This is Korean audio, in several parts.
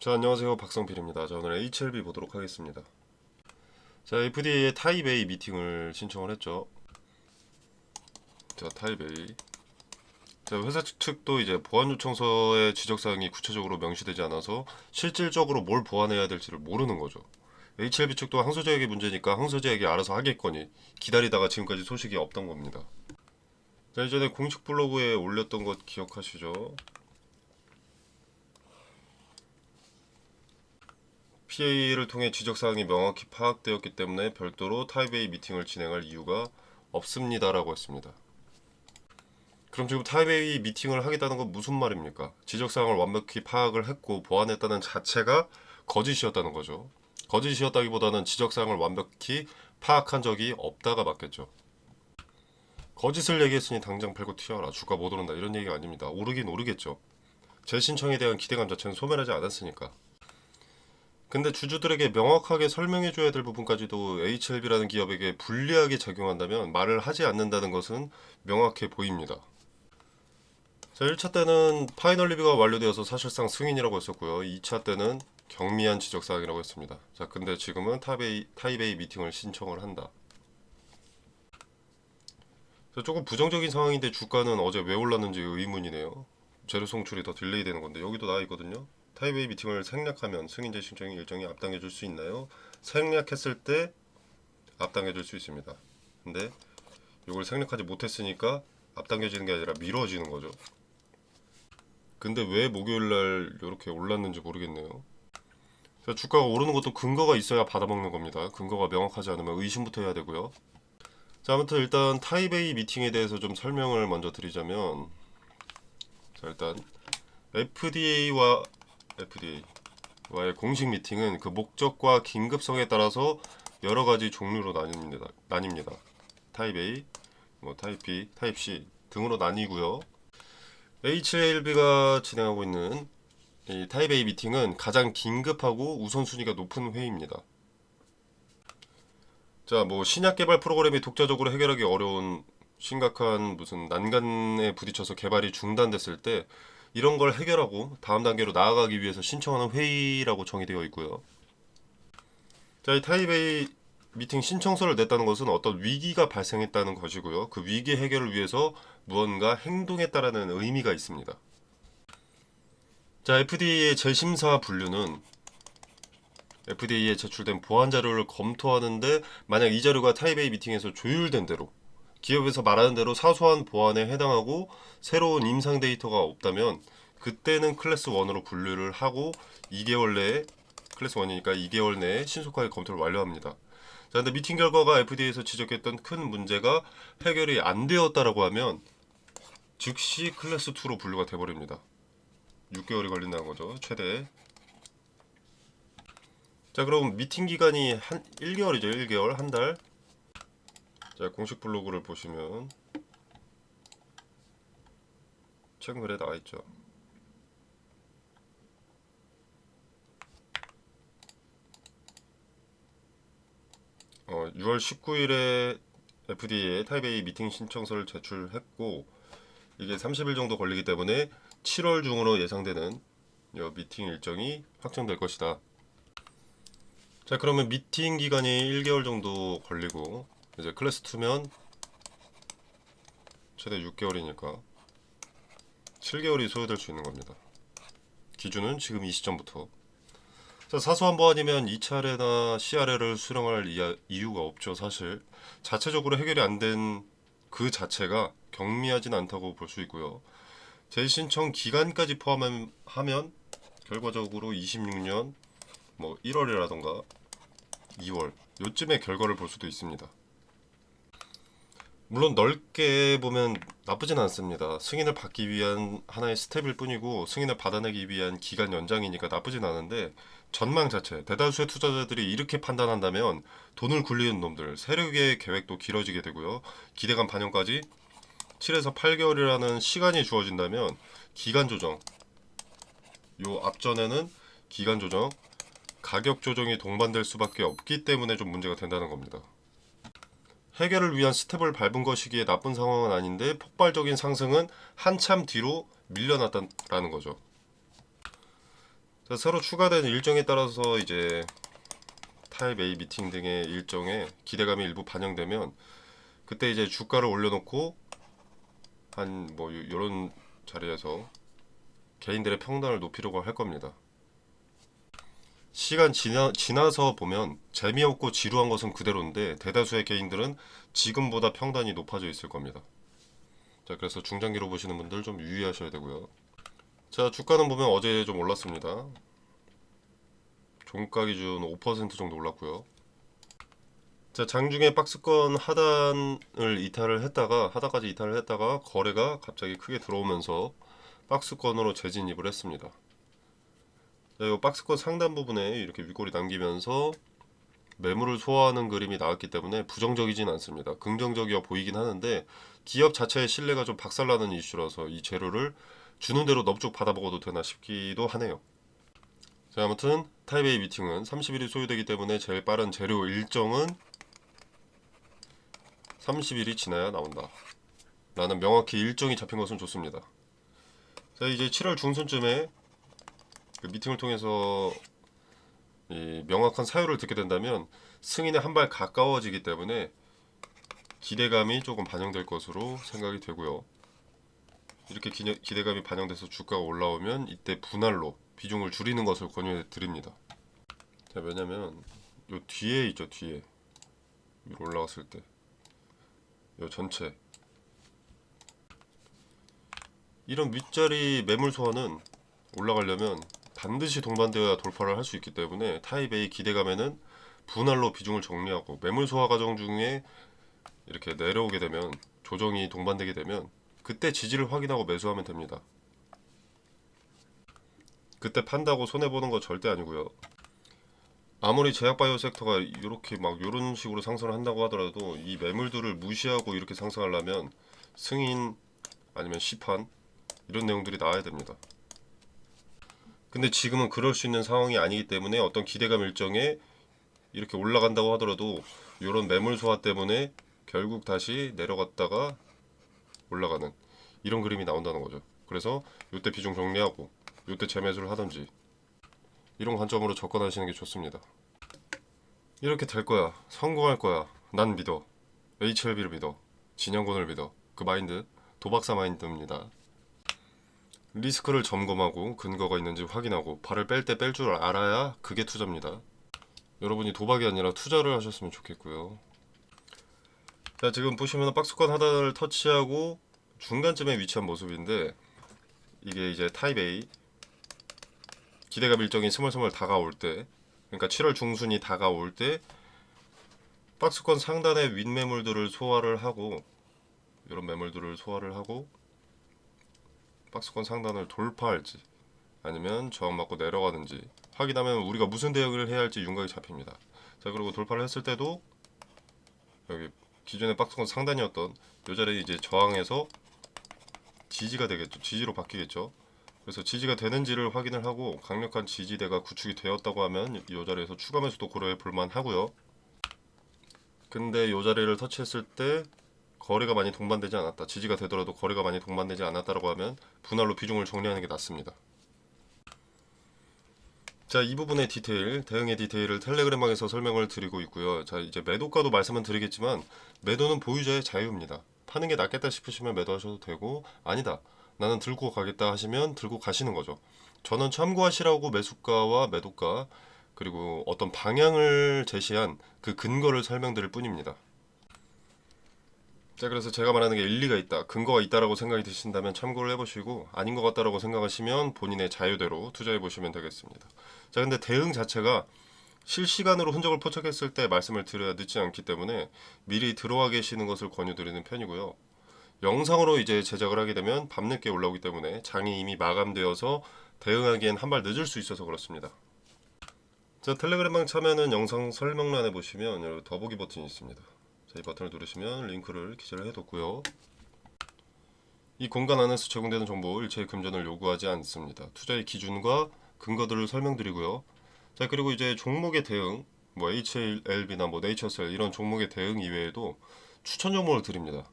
자, 안녕하세요. 박성필입니다. 자, 오늘 HLB 보도록 하겠습니다. 자, FDA의 타입 A 미팅을 신청을 했죠. 자, 타입 A. 자, 회사 측도 이제 보안 요청서의 지적 사항이 구체적으로 명시되지 않아서 실질적으로 뭘 보완해야 될지를 모르는 거죠. HLB 측도 항소자에게 문제니까 항소자에게 알아서 하겠거니 기다리다가 지금까지 소식이 없던 겁니다. 자, 이전에 공식 블로그에 올렸던 것 기억하시죠? PA를 통해 지적사항이 명확히 파악되었기 때문에 별도로 타입 A 미팅을 진행할 이유가 없습니다라고 했습니다. 그럼 지금 타입 A 미팅을 하겠다는 건 무슨 말입니까? 지적사항을 완벽히 파악을 했고 보완했다는 자체가 거짓이었다는 거죠. 거짓이었다기보다는 지적사항을 완벽히 파악한 적이 없다가 맞겠죠. 거짓을 얘기했으니 당장 팔고 튀어라. 주가 못 오른다. 이런 얘기가 아닙니다. 오르긴 오르겠죠. 제 신청에 대한 기대감 자체는 소멸하지 않았으니까. 근데 주주들에게 명확하게 설명해줘야 될 부분까지도 HLB라는 기업에게 불리하게 작용한다면 말을 하지 않는다는 것은 명확해 보입니다. 자, 1차 때는 파이널 리뷰가 완료되어서 사실상 승인이라고 했었고요. 2차 때는 경미한 지적사항이라고 했습니다. 자, 근데 지금은 타입 A 미팅을 신청을 한다. 자, 조금 부정적인 상황인데 주가는 어제 왜 올랐는지 의문이네요. 재료 송출이 더 딜레이 되는 건데 여기도 나와 있거든요. 타입 A 미팅을 생략하면 승인제 신청이 일정이 앞당겨질 수 있나요? 생략했을 때 앞당겨질 수 있습니다. 근데 이걸 생략하지 못했으니까 앞당겨지는 게 아니라 미뤄지는 거죠. 근데 왜 목요일날 이렇게 올랐는지 모르겠네요. 자, 주가가 오르는 것도 근거가 있어야 받아먹는 겁니다. 근거가 명확하지 않으면 의심부터 해야 되고요. 자, 아무튼 일단 타입 A 미팅에 대해서 좀 설명을 먼저 드리자면, 자, 일단 FDA와의 공식 미팅은 그 목적과 긴급성에 따라서 여러 가지 종류로 나뉩니다. 타입 A, 뭐 타입 B, 타입 C 등으로 나뉘고요. HLB가 진행하고 있는 이 타입 A 미팅은 가장 긴급하고 우선순위가 높은 회의입니다. 자, 뭐 신약 개발 프로그램이 독자적으로 해결하기 어려운 심각한 무슨 난간에 부딪혀서 개발이 중단됐을 때 이런 걸 해결하고 다음 단계로 나아가기 위해서 신청하는 회의라고 정의되어 있고요. 자, 이 타입 A 미팅 신청서를 냈다는 것은 어떤 위기가 발생했다는 것이고요. 그 위기 해결을 위해서 무언가 행동했다라는 의미가 있습니다. 자, FDA의 재심사 분류는 FDA에 제출된 보안 자료를 검토하는데 만약 이 자료가 타입 A 미팅에서 조율된 대로 기업에서 말하는 대로 사소한 보안에 해당하고 새로운 임상 데이터가 없다면 그때는 클래스 1으로 분류를 하고 2개월 내에 클래스 1이니까 2개월 내에 신속하게 검토를 완료합니다. 자, 근데 미팅 결과가 FDA에서 지적했던 큰 문제가 해결이 안 되었다라고 하면 즉시 클래스 2로 분류가 돼버립니다. 6개월이 걸린다는 거죠, 최대. 자, 그럼 미팅 기간이 한 1개월이죠. 1개월, 한 달. 자, 공식 블로그를 보시면 최근 글에 나와 있죠. 6월 19일에 FDA에 타입 A 미팅 신청서를 제출했고 이게 30일 정도 걸리기 때문에 7월 중으로 예상되는 이 미팅 일정이 확정될 것이다. 자, 그러면 미팅 기간이 1개월 정도 걸리고 이제 클래스 2면 최대 6개월이니까 7개월이 소요될 수 있는 겁니다. 기준은 지금 이 시점부터. 자, 사소한 보안이면 2차례나 CRL을 수령할 이유가 없죠, 사실. 자체적으로 해결이 안 된 그 자체가 경미하진 않다고 볼 수 있고요. 재신청 기간까지 포함하면 결과적으로 26년 뭐 1월이라던가 2월 요쯤에 결과를 볼 수도 있습니다. 물론 넓게 보면 나쁘진 않습니다. 승인을 받기 위한 하나의 스텝일 뿐이고 승인을 받아내기 위한 기간 연장이니까 나쁘진 않은데 전망 자체, 대다수의 투자자들이 이렇게 판단한다면 돈을 굴리는 놈들, 세력의 계획도 길어지게 되고요. 기대감 반영까지 7에서 8개월이라는 시간이 주어진다면 기간 조정, 요 앞전에는 기간 조정, 가격 조정이 동반될 수밖에 없기 때문에 좀 문제가 된다는 겁니다. 해결을 위한 스텝을 밟은 것이기에 나쁜 상황은 아닌데 폭발적인 상승은 한참 뒤로 밀려났다는 거죠. 자, 새로 추가된 일정에 따라서 이제 타입 A 미팅 등의 일정에 기대감이 일부 반영되면 그때 이제 주가를 올려놓고 한 뭐 요런 자리에서 개인들의 평단을 높이려고 할 겁니다. 시간 지나서 보면 재미없고 지루한 것은 그대로인데 대다수의 개인들은 지금보다 평단이 높아져 있을 겁니다. 자, 그래서 중장기로 보시는 분들 좀 유의하셔야 되고요. 자, 주가는 보면 어제 좀 올랐습니다. 종가 기준 5% 정도 올랐고요. 자, 장중에 박스권 하단을 이탈을 했다가 하단까지 이탈을 했다가 거래가 갑자기 크게 들어오면서 박스권으로 재진입을 했습니다. 자, 이 박스권 상단 부분에 이렇게 윗골이 남기면서 매물을 소화하는 그림이 나왔기 때문에 부정적이진 않습니다. 긍정적이어 보이긴 하는데 기업 자체의 신뢰가 좀 박살나는 이슈라서 이 재료를 주는 대로 넙죽 받아먹어도 되나 싶기도 하네요. 자, 아무튼 타입 A 미팅은 30일이 소요되기 때문에 제일 빠른 재료 일정은 30일이 지나야 나온다 라는 명확히 일정이 잡힌 것은 좋습니다. 자, 이제 7월 중순쯤에 그 미팅을 통해서 이 명확한 사유를 듣게 된다면 승인에 한 발 가까워지기 때문에 기대감이 조금 반영될 것으로 생각이 되고요. 이렇게 기대감이 반영돼서 주가가 올라오면 이때 분할로 비중을 줄이는 것을 권유해 드립니다. 자, 왜냐면 요 뒤에 있죠, 뒤에 위로 올라갔을 때 요 전체 이런 윗자리 매물 소화는 올라가려면 반드시 동반되어야 돌파를 할 수 있기 때문에 타입 A 기대감에는 분할로 비중을 정리하고 매물 소화 과정 중에 이렇게 내려오게 되면 조정이 동반되게 되면 그때 지지를 확인하고 매수하면 됩니다. 그때 판다고 손해보는 거 절대 아니고요. 아무리 제약바이오 섹터가 이렇게 막 이런 식으로 상승을 한다고 하더라도 이 매물들을 무시하고 이렇게 상승하려면 승인 아니면 시판 이런 내용들이 나와야 됩니다. 근데 지금은 그럴 수 있는 상황이 아니기 때문에 어떤 기대감 일정에 이렇게 올라간다고 하더라도 이런 매물 소화 때문에 결국 다시 내려갔다가 올라가는 이런 그림이 나온다는 거죠. 그래서 이때 비중 정리하고 이때 재매수를 하든지 이런 관점으로 접근하시는 게 좋습니다. 이렇게 될 거야. 성공할 거야. 난 믿어. HLB를 믿어. 진영군을 믿어. 그 마인드 도박사 마인드입니다. 리스크를 점검하고 근거가 있는지 확인하고 발을 뺄 때 뺄 줄 알아야 그게 투자입니다. 여러분이 도박이 아니라 투자를 하셨으면 좋겠고요. 자, 지금 보시면 박스권 하단을 터치하고 중간쯤에 위치한 모습인데 이게 이제 타입 A 기대감 일정이 스멀스멀 다가올 때, 그러니까 7월 중순이 다가올 때 박스권 상단의 윗매물들을 소화를 하고 이런 매물들을 소화를 하고 박스권 상단을 돌파할지 아니면 저항 맞고 내려가는지 확인하면 우리가 무슨 대응을 해야 할지 윤곽이 잡힙니다. 자, 그리고 돌파를 했을 때도 여기 기존의 박스권 상단이었던 이 자리에 이제 저항에서 지지가 되겠죠. 지지로 바뀌겠죠. 그래서 지지가 되는지를 확인을 하고 강력한 지지대가 구축이 되었다고 하면 이 자리에서 추가 매수도 고려해 볼만 하고요. 근데 이 자리를 터치했을 때 거래가 많이 동반되지 않았다. 지지가 되더라도 거래가 많이 동반되지 않았다라고 하면 분할로 비중을 정리하는 게 낫습니다. 자, 이 부분의 디테일, 대응의 디테일을 텔레그램방에서 설명을 드리고 있고요. 자, 이제 매도가도 말씀은 드리겠지만 매도는 보유자의 자유입니다. 파는 게 낫겠다 싶으시면 매도하셔도 되고 아니다. 나는 들고 가겠다 하시면 들고 가시는 거죠. 저는 참고하시라고 매수가와 매도가 그리고 어떤 방향을 제시한 그 근거를 설명드릴 뿐입니다. 자, 그래서 제가 말하는 게 일리가 있다, 근거가 있다라고 생각이 드신다면 참고를 해보시고 아닌 것 같다라고 생각하시면 본인의 자유대로 투자해 보시면 되겠습니다. 자, 근데 대응 자체가 실시간으로 흔적을 포착했을 때 말씀을 드려야 늦지 않기 때문에 미리 들어와 계시는 것을 권유드리는 편이고요. 영상으로 이제 제작을 하게 되면 밤늦게 올라오기 때문에 장이 이미 마감되어서 대응하기엔 한 발 늦을 수 있어서 그렇습니다. 자, 텔레그램방 참여는 영상 설명란에 보시면 여기 더보기 버튼이 있습니다. 자, 이 버튼을 누르시면 링크를 기재를 해뒀고요. 이 공간 안에서 제공되는 정보 일체의 금전을 요구하지 않습니다. 투자의 기준과 근거들을 설명드리고요. 자, 그리고 이제 종목의 대응, 뭐 HLB나 뭐 네이처셀 이런 종목의 대응 이외에도 추천 정보를 드립니다.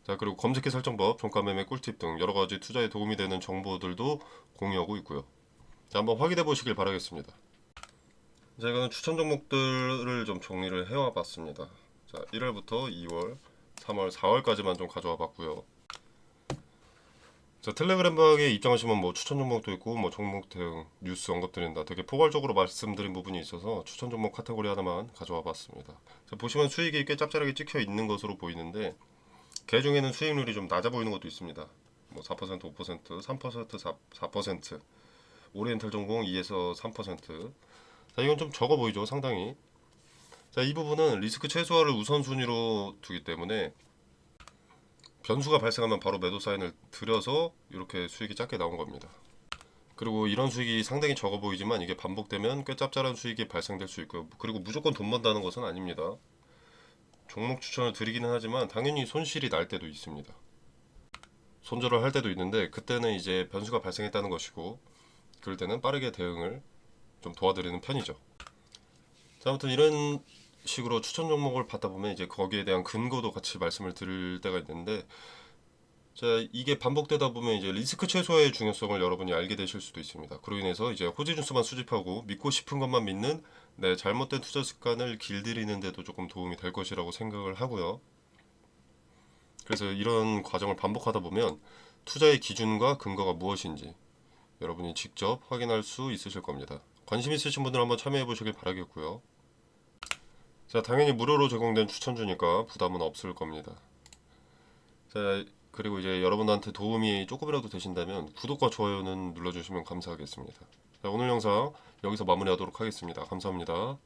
자, 그리고 검색기 설정법, 종가 매매 꿀팁 등 여러 가지 투자에 도움이 되는 정보들도 공유하고 있고요. 자, 한번 확인해 보시길 바라겠습니다. 자, 이거는 추천 종목들을 좀 정리를 해와 봤습니다. 자, 1월부터 2월, 3월, 4월까지만 좀 가져와 봤고요. 자, 텔레그램 방에 입장하시면 뭐 추천 종목도 있고 뭐 종목 대응, 뉴스 언급드린다. 되게 포괄적으로 말씀드린 부분이 있어서 추천 종목 카테고리 하나만 가져와 봤습니다. 자, 보시면 수익이 꽤 짭짤하게 찍혀 있는 것으로 보이는데 개 중에는 수익률이 좀 낮아 보이는 것도 있습니다. 뭐 4%, 5%, 3%, 4%, 오리엔탈 전공 2에서 3%. 자, 이건 좀 적어 보이죠, 상당히. 자, 이 부분은 리스크 최소화를 우선순위로 두기 때문에 변수가 발생하면 바로 매도 사인을 들여서 이렇게 수익이 작게 나온 겁니다. 그리고 이런 수익이 상당히 적어 보이지만 이게 반복되면 꽤 짭짤한 수익이 발생될 수 있고요. 그리고 무조건 돈 번다는 것은 아닙니다. 종목 추천을 드리기는 하지만 당연히 손실이 날 때도 있습니다. 손절을 할 때도 있는데 그때는 이제 변수가 발생했다는 것이고 그럴 때는 빠르게 대응을 좀 도와드리는 편이죠. 자, 아무튼 이런 식으로 추천 종목을 받다 보면 이제 거기에 대한 근거도 같이 말씀을 드릴 때가 있는데 자, 이게 반복되다 보면 이제 리스크 최소화의 중요성을 여러분이 알게 되실 수도 있습니다. 그로 인해서 이제 호재 뉴스만 수집하고 믿고 싶은 것만 믿는 잘못된 투자 습관을 길들이는 데도 조금 도움이 될 것이라고 생각을 하고요. 그래서 이런 과정을 반복하다 보면 투자의 기준과 근거가 무엇인지 여러분이 직접 확인할 수 있으실 겁니다. 관심 있으신 분들 한번 참여해 보시길 바라겠고요. 자, 당연히 무료로 제공된 추천주니까 부담은 없을 겁니다. 자, 그리고 이제 여러분한테 도움이 조금이라도 되신다면 구독과 좋아요는 눌러주시면 감사하겠습니다. 자, 오늘 영상 여기서 마무리하도록 하겠습니다. 감사합니다.